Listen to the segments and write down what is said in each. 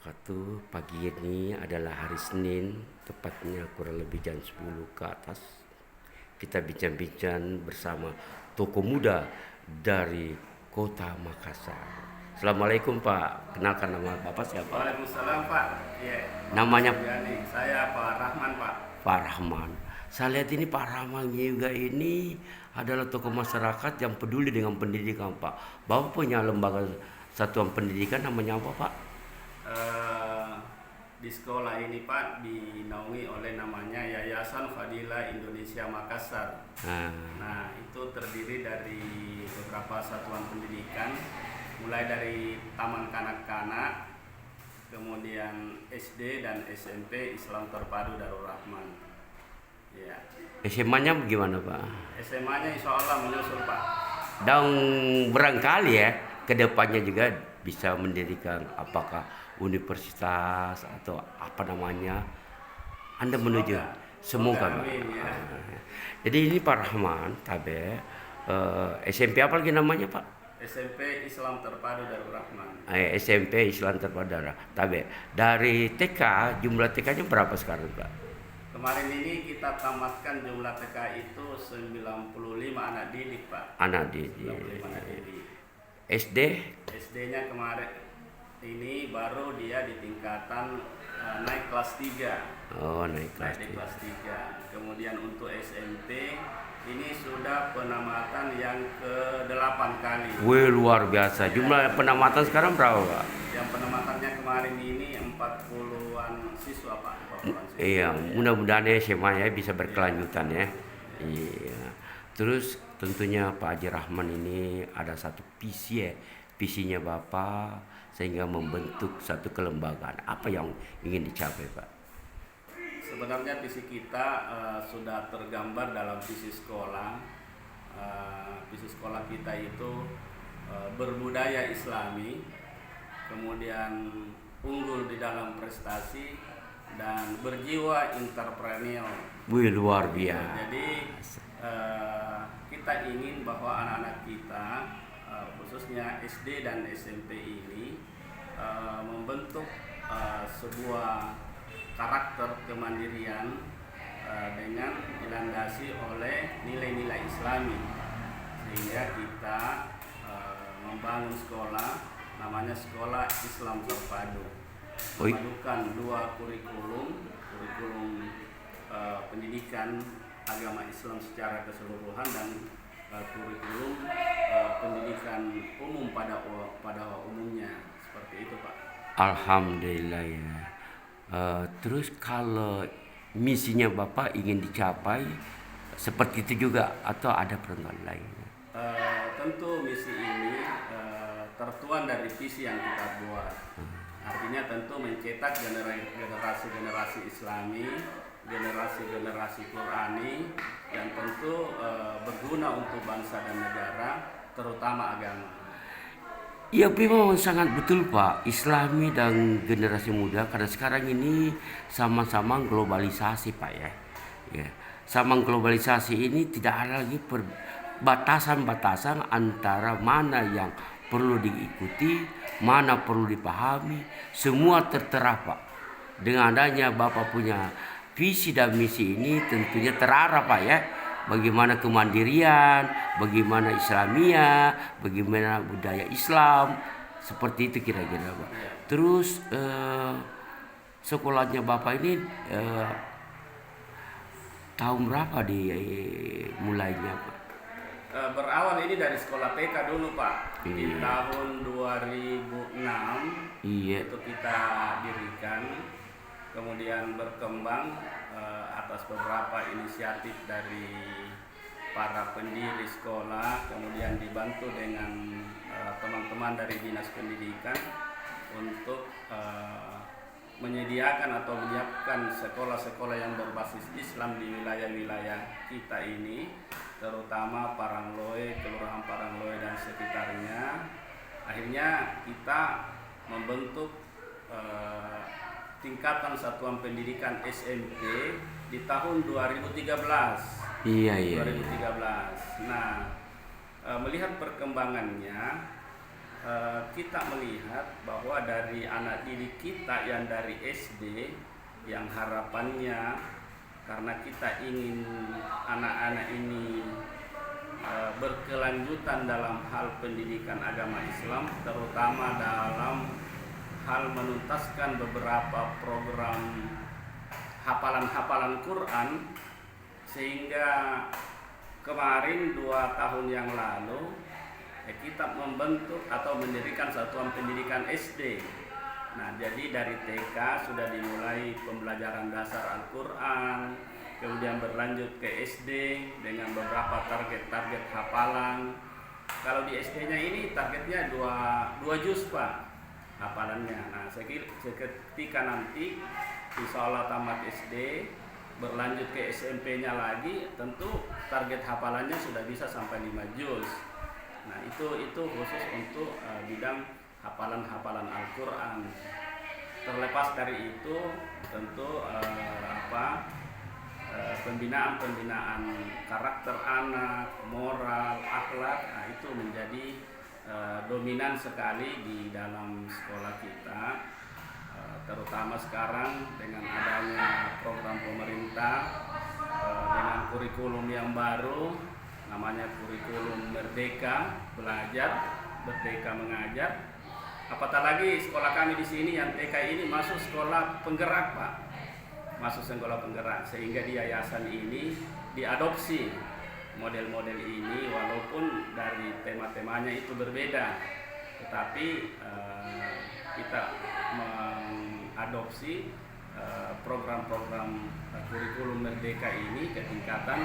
wabarakatuh. Pagi ini adalah hari Senin, tepatnya kurang lebih jam 10 ke atas. Kita bincang-bincang bersama tokoh muda dari Kota Makassar. Assalamualaikum Pak, kenalkan nama Bapak siapa? Waalaikumsalam Pak. Iya. Namanya Saya Pak Rahman Pak. Pak Rahman. Saya lihat ini Pak Rahman juga ini adalah tokoh masyarakat yang peduli dengan pendidikan Pak. Bapak punya lembaga satuan pendidikan namanya apa Pak? Di sekolah ini Pak dinaungi oleh namanya Yayasan Fadilah Indonesia Makassar. Nah itu terdiri dari beberapa satuan pendidikan, mulai dari taman kanak-kanak, kemudian SD dan SMP Islam Terpadu Darul Rahman. Ya. SMA-nya bagaimana Pak? SMA-nya insya Allah menyusul Pak. Dan barangkali ya kedepannya juga bisa mendirikan apakah universitas atau apa namanya Anda menuju semoga Pak. Amin, ya. Jadi ini Pak Rahman Tabe SMP apa lagi namanya Pak? SMP Islam Terpadu Darul Rahman. SMP Islam Terpadu Darul Tabe. Dari TK jumlah TK-nya berapa sekarang Pak? Kemarin ini kita tamatkan jumlah TK itu 95 anak didik Pak. Anak didik. 95 anak didik. SD? SD-nya kemarin ini baru dia di tingkatan naik kelas 3. Oh, naik kelas Naik di kelas 3. Kemudian untuk SMP ini sudah penamatan yang ke-8 kali. Wih, luar biasa. Jumlah penamatan sekarang berapa Pak? Yang penamatannya kemarin ini 40-an siswa Pak. 40-an siswa. Iya, mudah-mudahan ya SMA ya bisa berkelanjutan ya. Iya. Terus tentunya Pak Haji Rahman ini ada satu visi ya, visinya Bapak sehingga membentuk satu kelembagaan. Apa yang ingin dicapai Pak? Sebenarnya visi kita sudah tergambar dalam visi sekolah. Visi sekolah kita itu berbudaya Islami, kemudian unggul di dalam prestasi dan berjiwa entrepreneur. Wih, luar biasa. Jadi kita ingin bahwa anak-anak kita khususnya SD dan SMP ini membentuk sebuah karakter kemandirian dengan dilandasi oleh nilai-nilai Islami, sehingga kita membangun sekolah namanya Sekolah Islam Terpadu, memadukan dua kurikulum pendidikan agama Islam secara keseluruhan dan kurikulum pendidikan umum pada umumnya, seperti itu Pak. Alhamdulillah ya. Terus kalau misinya Bapak ingin dicapai seperti itu juga atau ada perenggan lain? Tentu misi ini tertuan dari visi yang kita buat. Artinya tentu mencetak generasi-generasi Islami, generasi-generasi Qurani, dan tentu berguna untuk bangsa dan negara, terutama agama. Ya memang sangat betul Pak, Islami dan generasi muda karena sekarang ini sama-sama globalisasi Pak ya. Ya, sama globalisasi ini tidak ada lagi batasan-batasan antara mana yang perlu diikuti, mana perlu dipahami, semua tertera Pak. Dengan adanya Bapak punya visi dan misi ini tentunya terarah Pak ya. Bagaimana kemandirian, bagaimana Islamia, bagaimana budaya Islam, seperti itu kira-kira Pak. Terus sekolahnya Bapak ini tahun berapa mulainya Pak? Berawal ini dari sekolah TK dulu Pak. Di tahun 2006 itu kita dirikan, kemudian berkembang atas beberapa inisiatif dari para pendiri sekolah, kemudian dibantu dengan teman-teman dari Dinas Pendidikan untuk menyediakan atau menyiapkan sekolah-sekolah yang berbasis Islam di wilayah-wilayah kita ini, terutama Parangloe, Kelurahan Parangloe dan sekitarnya. Akhirnya kita membentuk tingkatan satuan pendidikan SMP di tahun 2013. Iya. 2013. Nah, melihat perkembangannya kita melihat bahwa dari anak didik kita yang dari SD, yang harapannya karena kita ingin anak-anak ini berkelanjutan dalam hal pendidikan agama Islam, terutama dalam hal menuntaskan beberapa program hafalan-hafalan Quran, sehingga kemarin 2 tahun yang lalu kita membentuk atau mendirikan satuan pendidikan SD. Nah, jadi dari TK sudah dimulai pembelajaran dasar Al-Quran, kemudian berlanjut ke SD dengan beberapa target-target hafalan. Kalau di SD-nya ini targetnya 2 juz Pak hafalannya. Nah, ketika nanti insya Allah tamat SD, berlanjut ke SMP-nya lagi, tentu target hafalannya sudah bisa sampai 5 juz. Nah, itu khusus untuk bidang hafalan-hafalan Al-Quran. Terlepas dari itu, tentu pembinaan karakter anak, moral, akhlak, nah itu menjadi dominan sekali di dalam sekolah kita. Terutama sekarang dengan adanya program pemerintah dengan kurikulum yang baru, namanya kurikulum Merdeka Belajar, Merdeka Mengajar. Apatah lagi sekolah kami di sini yang TK ini masuk sekolah penggerak Pak, masuk sekolah penggerak, sehingga di yayasan ini diadopsi model-model ini, walaupun dari tema-temanya itu berbeda, tetapi kita mengadopsi program-program kurikulum Merdeka ini ke tingkatan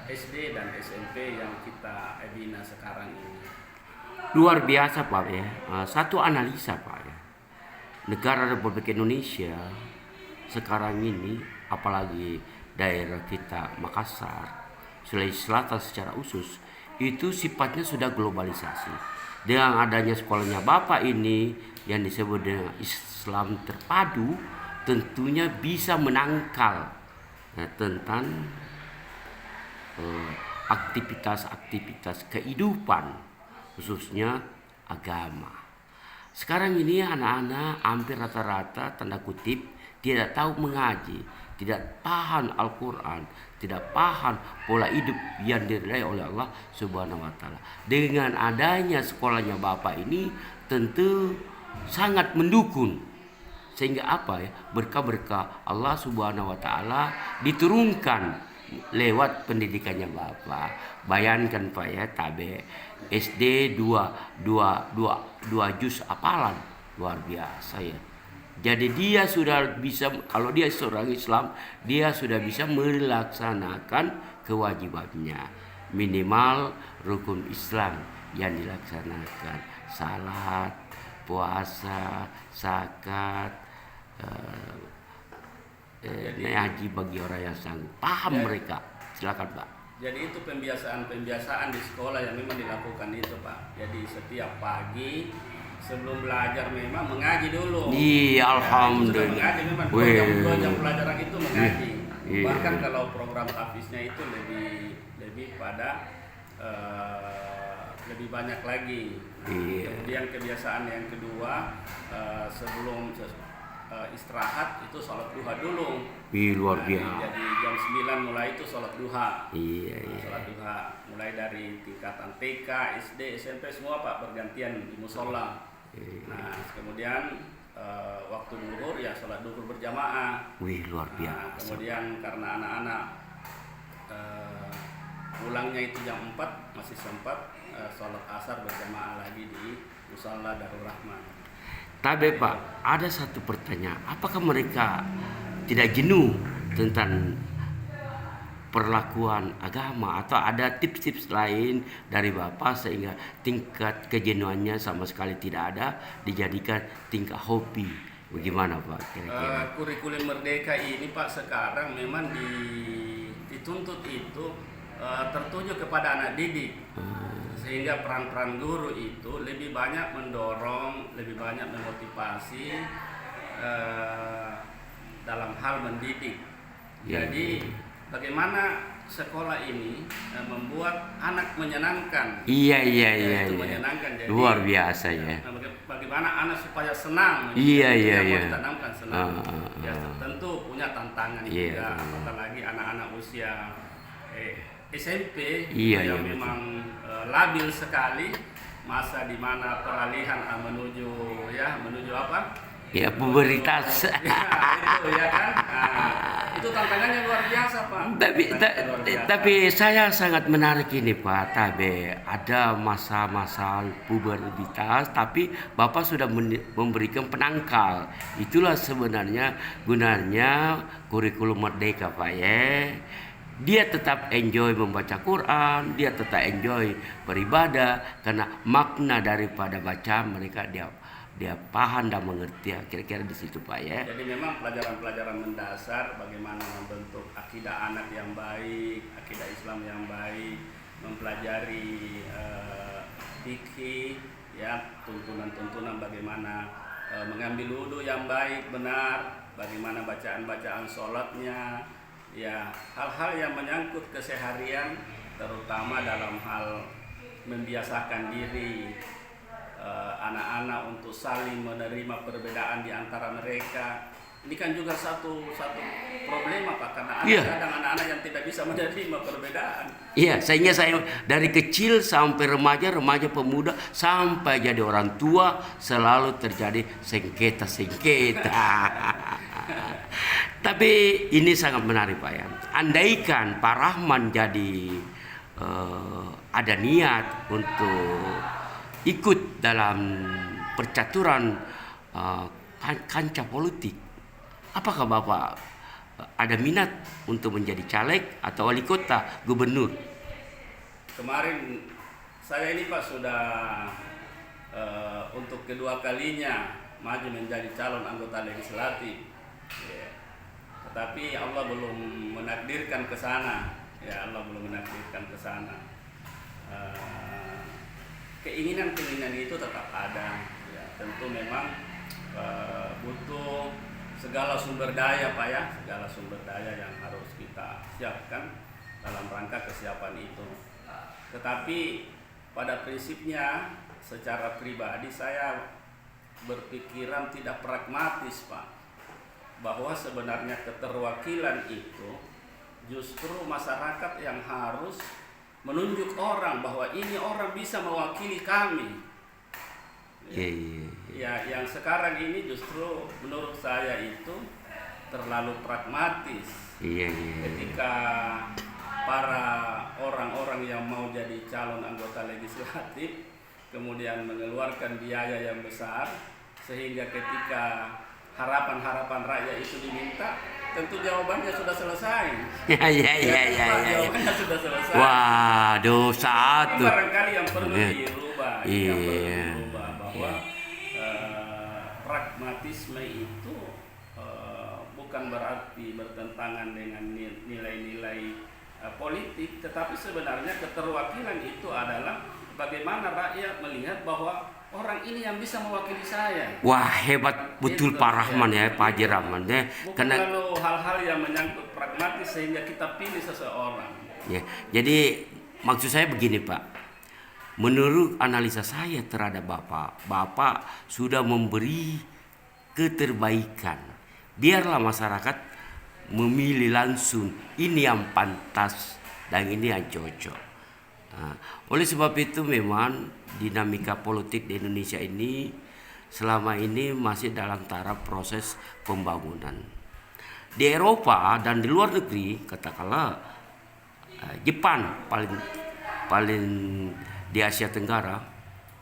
SD dan SMP yang kita bina sekarang ini. Luar biasa Pak ya. Satu analisa Pak ya. Negara Republik Indonesia sekarang ini, apalagi daerah kita Makassar, Sulawesi Selatan secara khusus, itu sifatnya sudah globalisasi. Dengan adanya sekolahnya Bapak ini yang disebut dengan Islam terpadu, tentunya bisa menangkal tentang aktivitas-aktivitas kehidupan, khususnya agama. Sekarang ini anak-anak hampir rata-rata tanda kutip tidak tahu mengaji, tidak paham Al-Quran, tidak paham pola hidup yang diridai oleh Allah Subhanahu wa taala. Dengan adanya sekolahnya Bapak ini tentu sangat mendukung, sehingga berkah-berkah Allah Subhanahu wa taala diturunkan lewat pendidikannya Bapak. Bayangkan Pak ya, tabe SD 2 juz hafalan, luar biasa ya. Jadi dia sudah bisa, kalau dia seorang Islam, dia sudah bisa melaksanakan kewajibannya, minimal rukun Islam yang dilaksanakan, salat, puasa, zakat, haji bagi orang yang sanggup. Paham mereka. Silakan Pak. Jadi itu pembiasaan di sekolah yang memang dilakukan itu Pak. Jadi setiap pagi sebelum belajar memang mengaji dulu. Iya, alhamdulillah. Mengaji memang 2 jam pelajaran itu mengaji. Bahkan kalau program tafiznya itu lebih pada lebih banyak lagi. Kemudian kebiasaan yang kedua, sebelum istirahat itu sholat duha dulu. Luar biasa. Jadi jam 9 mulai itu sholat duha. Iya. Sholat duha mulai dari tingkatan TK, SD, SMP semua Pak bergantian di musola. Nah, kemudian waktu duhur ya sholat duhur berjamaah. Luar biasa. Nah, kemudian karena anak-anak pulangnya itu jam 4 masih sempat sholat asar berjamaah lagi di musola Darul Rahman. Tapi Pak, ada satu pertanyaan, apakah mereka tidak jenuh tentang perlakuan agama, atau ada tips-tips lain dari Bapak sehingga tingkat kejenuhannya sama sekali tidak ada, dijadikan tingkat hobi? Bagaimana Pak kira-kira? Kurikulum Merdeka ini Pak sekarang memang dituntut itu tertuju kepada anak didik. Sehingga peran-peran guru itu lebih banyak mendorong, lebih banyak memotivasi dalam hal mendidik. Jadi bagaimana sekolah ini membuat anak menyenangkan. Iya, iya, Ya, iya, itu iya. menyenangkan. Jadi Luar biasa ya. bagaimana anak supaya senang. Iya, Itu iya, yang mau iya. ditanamkan senang. Ya Ah. tentu punya tantangan Iya. juga, apalagi anak-anak usia SMP Iya, yang iya, memang labil sekali, masa di mana peralihan menuju apa? Ya, pubertas. Ya, itu ya kan. Nah, itu tantangannya luar biasa, Pak. Luar biasa. Tapi saya sangat menarik ini Pak Tabe, ada masa-masa pubertas tapi Bapak sudah memberikan penangkal. Itulah sebenarnya gunanya kurikulum merdeka Pak ya. Dia tetap enjoy membaca Quran, dia tetap enjoy beribadah karena makna daripada baca mereka dia paham dan mengerti, kira-kira di situ Pak ya. Jadi memang pelajaran-pelajaran mendasar bagaimana membentuk akidah anak yang baik, akidah Islam yang baik, mempelajari fikih, ya tuntunan-tuntunan bagaimana mengambil wudhu yang baik benar, bagaimana bacaan-bacaan sholatnya, ya hal-hal yang menyangkut keseharian, terutama dalam hal membiasakan diri anak-anak untuk saling menerima perbedaan di antara mereka. Ini kan juga satu problema Pak, karena ada kadang anak-anak yang tidak bisa menerima perbedaan. Iya, sehingga saya dari kecil sampai remaja pemuda sampai jadi orang tua selalu terjadi sengketa. Tapi ini sangat menarik Pak ya. Andaikan Pak Rahman jadi ada niat untuk ikut dalam percaturan kancah politik, apakah Bapak ada minat untuk menjadi caleg atau wali kota, gubernur? Kemarin saya ini Pak sudah untuk kedua kalinya maju menjadi calon anggota legislatif, ya. Tetapi Allah belum menakdirkan ke sana, ya Allah belum menakdirkan ke sana. Keinginan itu tetap ada, ya. Tentu memang butuh segala sumber daya Pak ya, segala sumber daya yang harus kita siapkan dalam rangka kesiapan itu. Tetapi pada prinsipnya secara pribadi saya berpikiran tidak pragmatis Pak, bahwa sebenarnya keterwakilan itu justru masyarakat yang harus menunjuk orang bahwa ini orang bisa mewakili kami. Ya, yang sekarang ini justru menurut saya itu terlalu pragmatis. Ketika para orang-orang yang mau jadi calon anggota legislatif kemudian mengeluarkan biaya yang besar, sehingga ketika harapan-harapan rakyat itu diminta, tentu jawabannya sudah selesai. Jawabannya sudah selesai. Waduh, satu. Barangkali yang perlu dirubah, bahwa pragmatisme itu bukan berarti bertentangan dengan nilai-nilai politik, tetapi sebenarnya keterwakilan itu adalah bagaimana rakyat melihat bahwa orang ini yang bisa mewakili saya. Wah, hebat betul Pak Rahman ya, Pak Haji Rahman ya. Bukan lalu hal-hal yang menyangkut pragmatis sehingga kita pilih seseorang. Ya, jadi maksud saya begini Pak. Menurut analisa saya terhadap Bapak sudah memberi keterbaikan. Biarlah masyarakat memilih langsung ini yang pantas dan ini yang cocok. Nah, oleh sebab itu memang dinamika politik di Indonesia ini selama ini masih dalam taraf proses pembangunan. Di Eropa dan di luar negeri, katakanlah Jepang paling di Asia Tenggara,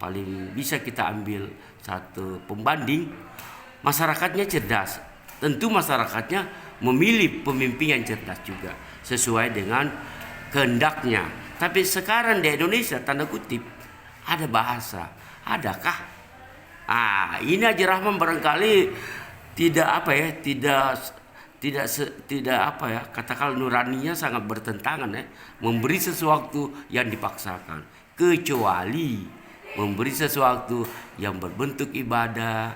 paling bisa kita ambil satu pembanding, masyarakatnya cerdas. Tentu masyarakatnya memilih pemimpin yang cerdas juga sesuai dengan kehendaknya. Tapi sekarang di Indonesia tanda kutip ada bahasa, adakah? Ini Haji Rahman barangkali tidak katakan nuraninya sangat bertentangan ya, memberi sesuatu yang dipaksakan, kecuali memberi sesuatu yang berbentuk ibadah,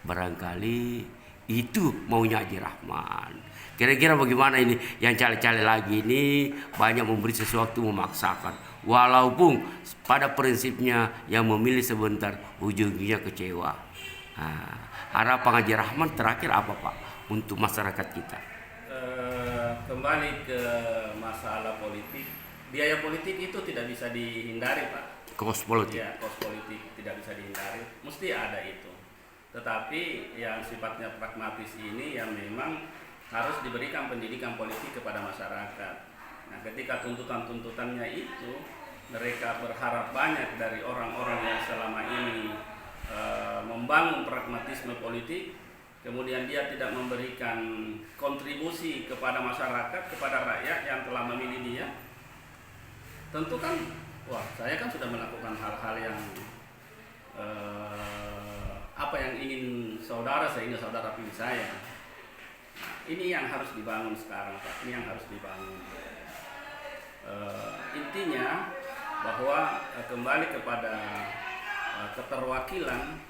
barangkali Itu maunya Haji Rahman. Kira-kira bagaimana ini yang caleg-caleg lagi ini banyak memberi sesuatu memaksakan. Walaupun pada prinsipnya yang memilih sebentar ujungnya kecewa. Nah, harapan Haji Rahman terakhir apa Pak untuk masyarakat kita? Kembali ke masalah politik, biaya politik itu tidak bisa dihindari Pak. Kos politik. Ya, kos politik tidak bisa dihindari, mesti ada itu. Tetapi yang sifatnya pragmatis ini yang memang harus diberikan pendidikan politik kepada masyarakat. Nah, ketika tuntutan-tuntutannya itu mereka berharap banyak dari orang-orang yang selama ini membangun pragmatisme politik, kemudian dia tidak memberikan kontribusi kepada masyarakat, kepada rakyat yang telah memilih dia. Tentu kan, wah saya kan sudah melakukan hal-hal yang apa yang ingin saudara sehingga saudara pilih saya. Nah, ini yang harus dibangun sekarang Pak, ini yang harus dibangun. Intinya bahwa kembali kepada keterwakilan,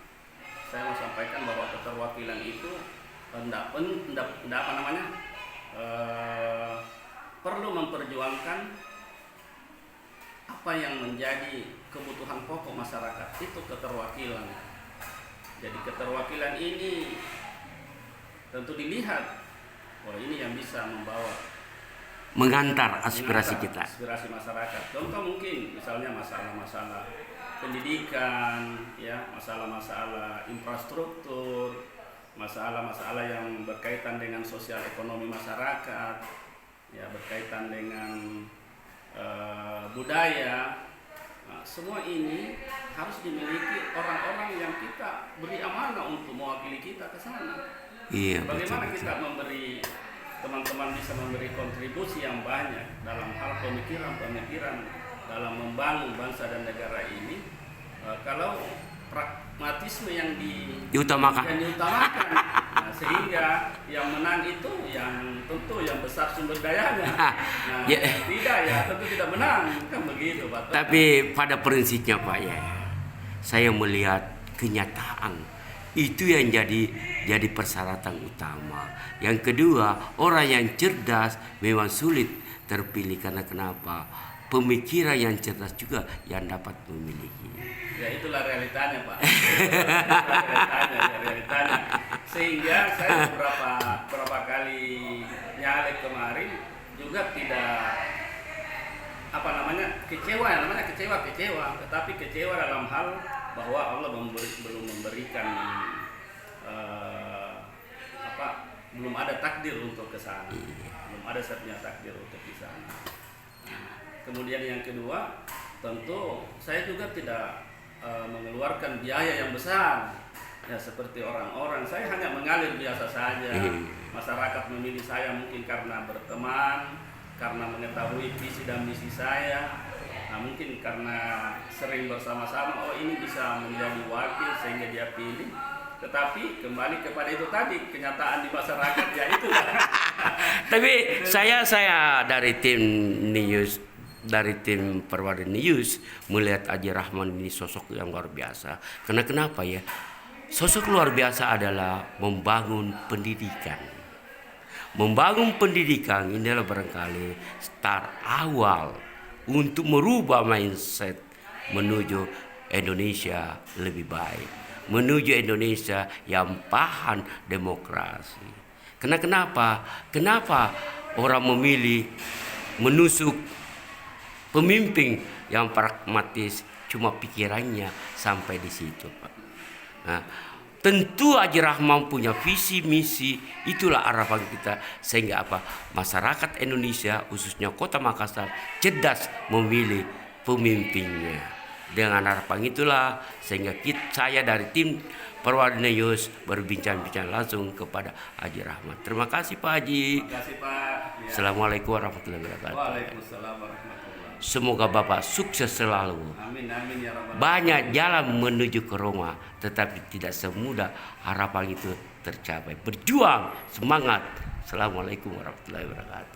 saya mau sampaikan bahwa keterwakilan itu perlu memperjuangkan apa yang menjadi kebutuhan pokok masyarakat, itu keterwakilan. Jadi keterwakilan ini tentu dilihat, wah ini yang bisa membawa Mengantar aspirasi kita. Aspirasi masyarakat. Contoh mungkin misalnya masalah-masalah pendidikan, ya, masalah-masalah infrastruktur, masalah-masalah yang berkaitan dengan sosial ekonomi masyarakat, ya, berkaitan dengan budaya. Nah, semua ini harus dimiliki orang-orang yang kita beri amanah untuk mewakili kita ke sana. Iya, Bagaimana betul. kita memberi, teman-teman bisa memberi kontribusi yang banyak dalam hal pemikiran-pemikiran dalam membangun bangsa dan negara ini, kalau pragmatisme yang Diutamakan. Nah, sehingga yang menang itu yang tentu yang besar sumber dayanya. Nah, tidak ya tentu tidak menang, kan begitu Pak. Tapi pada prinsipnya Pak ya, saya melihat kenyataan itu yang jadi persyaratan utama. Yang kedua, orang yang cerdas memang sulit terpilih karena kenapa? Pemikiran yang cerdas juga yang dapat memiliki. Ya itulah realitanya Pak. realitanya. Sehingga saya beberapa kali nyalek kemarin juga tidak kecewa, tetapi kecewa dalam hal bahwa Allah belum memberikan belum ada takdir untuk ke sana. Belum ada satunya takdir untuk di sana. Kemudian yang kedua, tentu saya juga tidak mengeluarkan biaya yang besar. Ya seperti orang-orang, saya hanya mengalir biasa saja. Masyarakat memilih saya mungkin karena berteman, karena mengetahui visi dan misi saya. Nah, mungkin karena sering bersama-sama, oh ini bisa menjadi wakil sehingga dia pilih. Tetapi kembali kepada itu tadi, kenyataan di masyarakat ya itu. Tapi saya dari tim Perwada News melihat Haji Rahman ini sosok yang luar biasa. Karena kenapa ya? Sosok luar biasa adalah membangun pendidikan. Membangun pendidikan ini adalah barangkali start awal untuk merubah mindset menuju Indonesia lebih baik. Menuju Indonesia yang paham demokrasi. Kenapa orang memilih menusuk pemimpin yang pragmatis, cuma pikirannya sampai di situ, Pak. Nah, tentu Haji Rahman punya visi misi, itulah harapan kita sehingga masyarakat Indonesia khususnya Kota Makassar cerdas memilih pemimpinnya. Dengan harapan itulah sehingga saya dari tim Perwada News berbincang-bincang langsung kepada Haji Rahman. Terima kasih Pak Haji. Terima kasih Pak. Ya. Assalamualaikum warahmatullahi wabarakatuh. Waalaikumsalam warahmatullahi. Semoga Bapak sukses selalu. Amin ya rabbal alamin. Banyak jalan menuju ke Roma, tetapi tidak semudah harapan itu tercapai. Berjuang, semangat. Assalamualaikum warahmatullahi wabarakatuh.